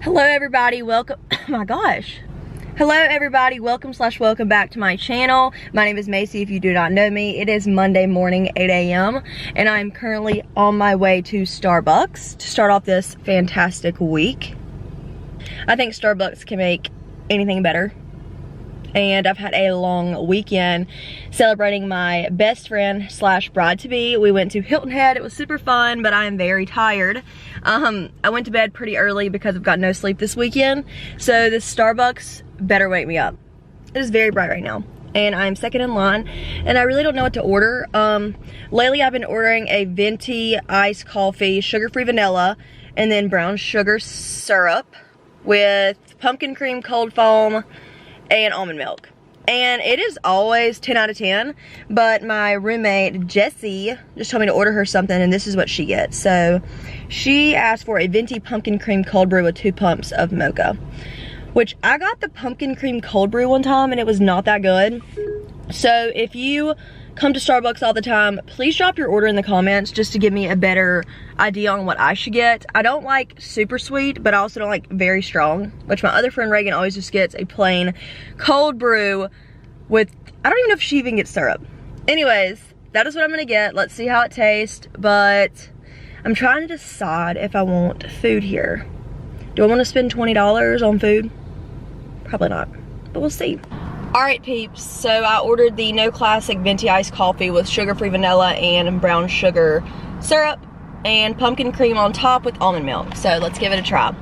Hello everybody, welcome, oh my gosh. Hello everybody, welcome back to my channel. My name is Macy if you do not know me. It is Monday morning, 8 a.m. and I'm currently on my way to Starbucks to start off this fantastic week. I think Starbucks can make anything better. And I've had a long weekend celebrating my best friend slash bride-to-be. We went to Hilton Head. It was super fun, but I am very tired. I went to bed pretty early because I've got no sleep this weekend. So this Starbucks better wake me up. It is very bright right now, and I'm second in line, and I really don't know what to order. Lately I've been ordering a venti iced coffee, sugar-free vanilla, and then brown sugar syrup with pumpkin cream cold foam and almond milk. And it is always 10 out of 10, but my roommate Jessie just told me to order her something, and this is what she gets. So she asked for a venti pumpkin cream cold brew with 2 pumps of mocha, which I got the pumpkin cream cold brew one time and it was not that good. So if you come to Starbucks all the time, please drop your order in the comments just to give me a better idea on what I should get. I don't like super sweet, but I also don't like very strong, which my other friend Reagan always just gets a plain cold brew with, I don't even know if she even gets syrup. Anyways, that is what I'm gonna get. Let's see how it tastes, but I'm trying to decide if I want food here. Do I want to spend $20 on food? Probably not, but we'll see. Alright peeps, so I ordered the No Classic Venti Iced Coffee with sugar-free vanilla and brown sugar syrup and pumpkin cream on top with almond milk. So let's give it a try.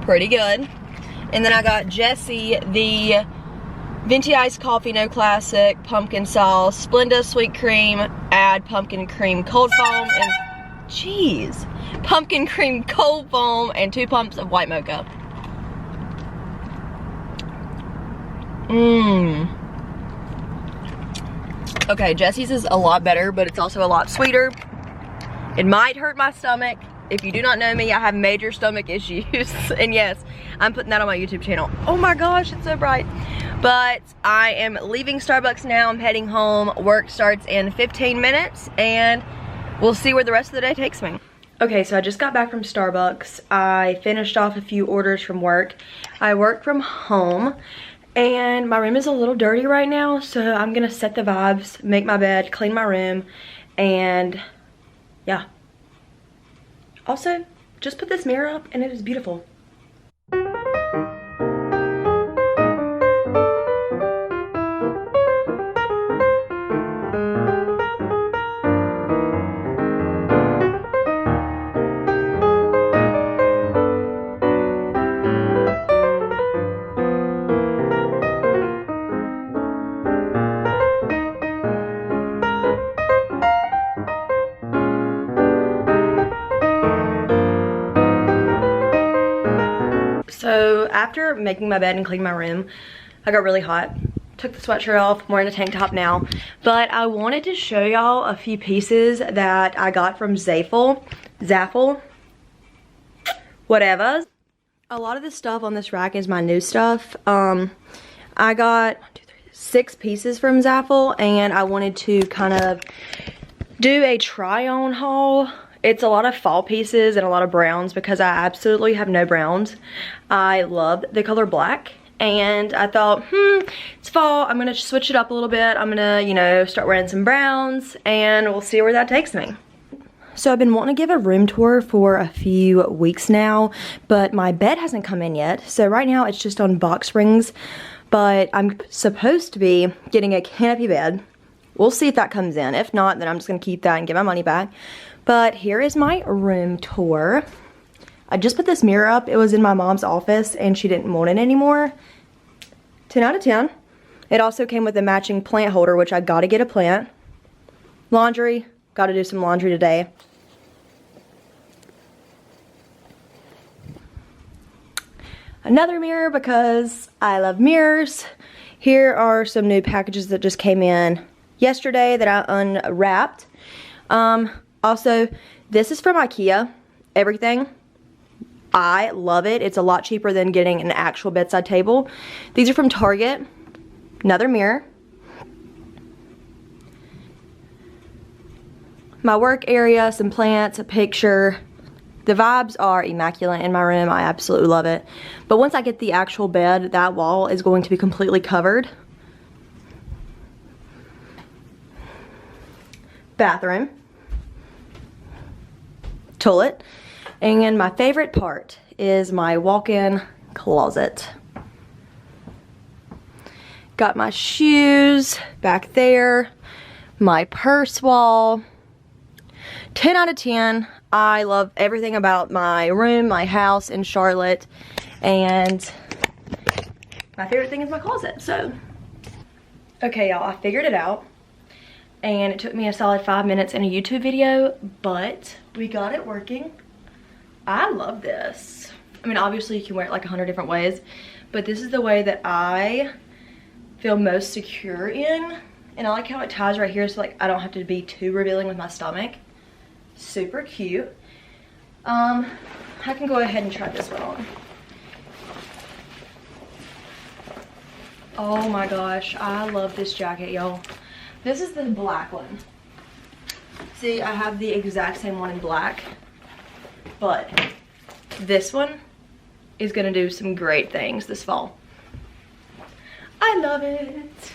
Pretty good. And then I got Jessie the Venti Iced Coffee No Classic Pumpkin Sauce Splenda Sweet Cream, add pumpkin cream cold foam and cheese. Pumpkin cream cold foam and 2 pumps of white mocha. Okay, Jessie's is a lot better, but it's also a lot sweeter. It might hurt my stomach. If you do not know me, I have major stomach issues. And yes, I'm putting that on my YouTube channel. Oh my gosh, it's so bright. But I am leaving Starbucks now. I'm heading home. Work starts in 15 minutes, and we'll see where the rest of the day takes me. Okay, so I just got back from Starbucks. I finished off a few orders from work. I work from home. And my room is a little dirty right now, so I'm gonna set the vibes, make my bed, clean my room, and yeah. Also, just put this mirror up and it is beautiful. So after making my bed and cleaning my room, I got really hot. Took the sweatshirt off, I'm wearing a tank top now. But I wanted to show y'all a few pieces that I got from Zaful, whatever. A lot of this stuff on this rack is my new stuff. I got 6 pieces from Zaful, and I wanted to kind of do a try on haul. It's a lot of fall pieces and a lot of browns because I absolutely have no browns. I love the color black, and I thought, it's fall, I'm gonna switch it up a little bit. I'm gonna, you know, start wearing some browns, and we'll see where that takes me. So I've been wanting to give a room tour for a few weeks now, but my bed hasn't come in yet. So right now it's just on box springs, but I'm supposed to be getting a canopy bed. We'll see if that comes in. If not, then I'm just gonna keep that and get my money back. But here is my room tour. I just put this mirror up. It was in my mom's office and she didn't want it anymore. 10 out of 10. It also came with a matching plant holder, which I gotta get a plant. Laundry, gotta do some laundry today. Another mirror because I love mirrors. Here are some new packages that just came in yesterday that I unwrapped. Also, this is from IKEA, everything. I love it. It's a lot cheaper than getting an actual bedside table. These are from Target. Another mirror. my work area, some plants, a picture. The vibes are immaculate in my room. I absolutely love it. But once I get the actual bed, that wall is going to be completely covered. Bathroom. Toilet. And my favorite part is my walk-in closet. Got my shoes back there. My purse wall. 10 out of 10. I love everything about my room, my house in Charlotte, and my favorite thing is my closet. So, okay y'all, I figured it out, and it took me a solid 5 minutes in a YouTube video, but we got it working. I love this. I mean, obviously you can wear it like 100 different ways, but this is the way that I feel most secure in, and I like how it ties right here, so like I don't have to be too revealing with my stomach. Super cute. I can go ahead and try this one on. Oh my gosh, I love this jacket, y'all. This is the black one. See, I have the exact same one in black, but this one is gonna do some great things this fall. I love it.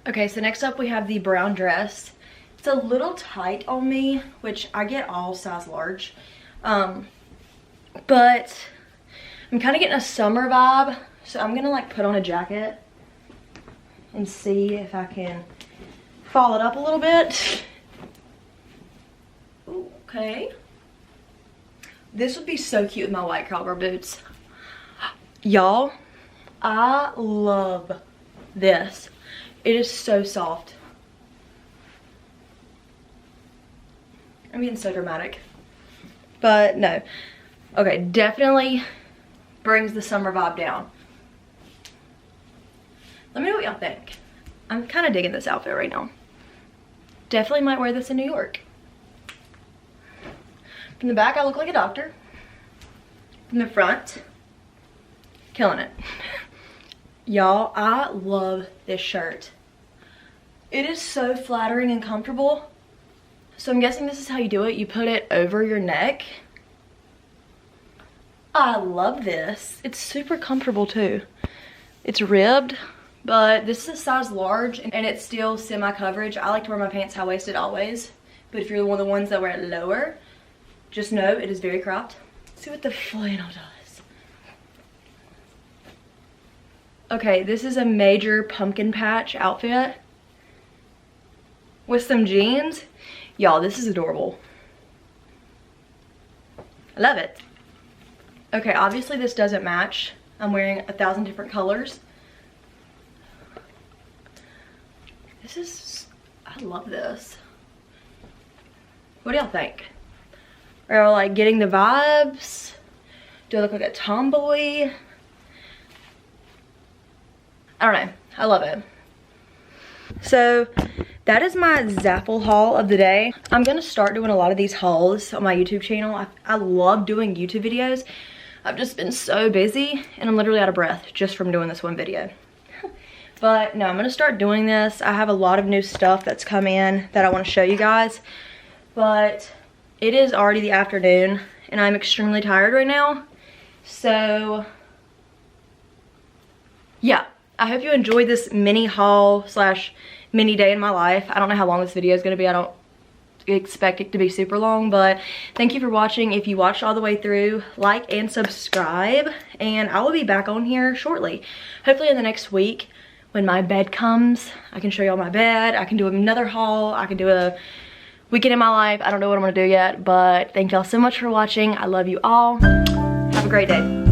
Okay, so next up we have the brown dress. It's a little tight on me, which I get all size large, but I'm kind of getting a summer vibe, so I'm gonna like put on a jacket and see if I can fall it up a little bit. Ooh, okay. This would be so cute with my white cowgirl boots. Y'all, I love this. It is so soft. I'm being so dramatic, but no. Okay, definitely brings the summer vibe down. Let me know what y'all think. I'm kind of digging this outfit right now. Definitely might wear this in New York. From the back, I look like a doctor. From the front, killing it. Y'all, I love this shirt. It is so flattering and comfortable. So I'm guessing this is how you do it. You put it over your neck. I love this. It's super comfortable too. It's ribbed, but this is a size large and it's still semi-coverage. I like to wear my pants high-waisted always, but if you're one of the ones that wear it lower, just know it is very cropped. Let's see what the flannel does. Okay, this is a major pumpkin patch outfit with some jeans. Y'all, this is adorable. I love it. Okay, obviously this doesn't match. I'm wearing 1,000 different colors. This is, I love this. What do y'all think? Are y'all like getting the vibes? Do I look like a tomboy? I don't know, I love it. So that is my Zaful haul of the day. I'm gonna start doing a lot of these hauls on my YouTube channel. I love doing YouTube videos. I've just been so busy and I'm literally out of breath just from doing this one video. But no, I'm gonna start doing this. I have a lot of new stuff that's come in that I wanna show you guys. But it is already the afternoon and I'm extremely tired right now. So yeah, I hope you enjoyed this mini haul slash mini day in my life. I don't know how long this video is going to be. I don't expect it to be super long, but thank you for watching. If you watched all the way through, like and subscribe, and I will be back on here shortly. Hopefully in the next week when my bed comes, I can show y'all my bed. I can do another haul. I can do a weekend in my life. I don't know what I'm going to do yet, but thank y'all so much for watching. I love you all. Have a great day.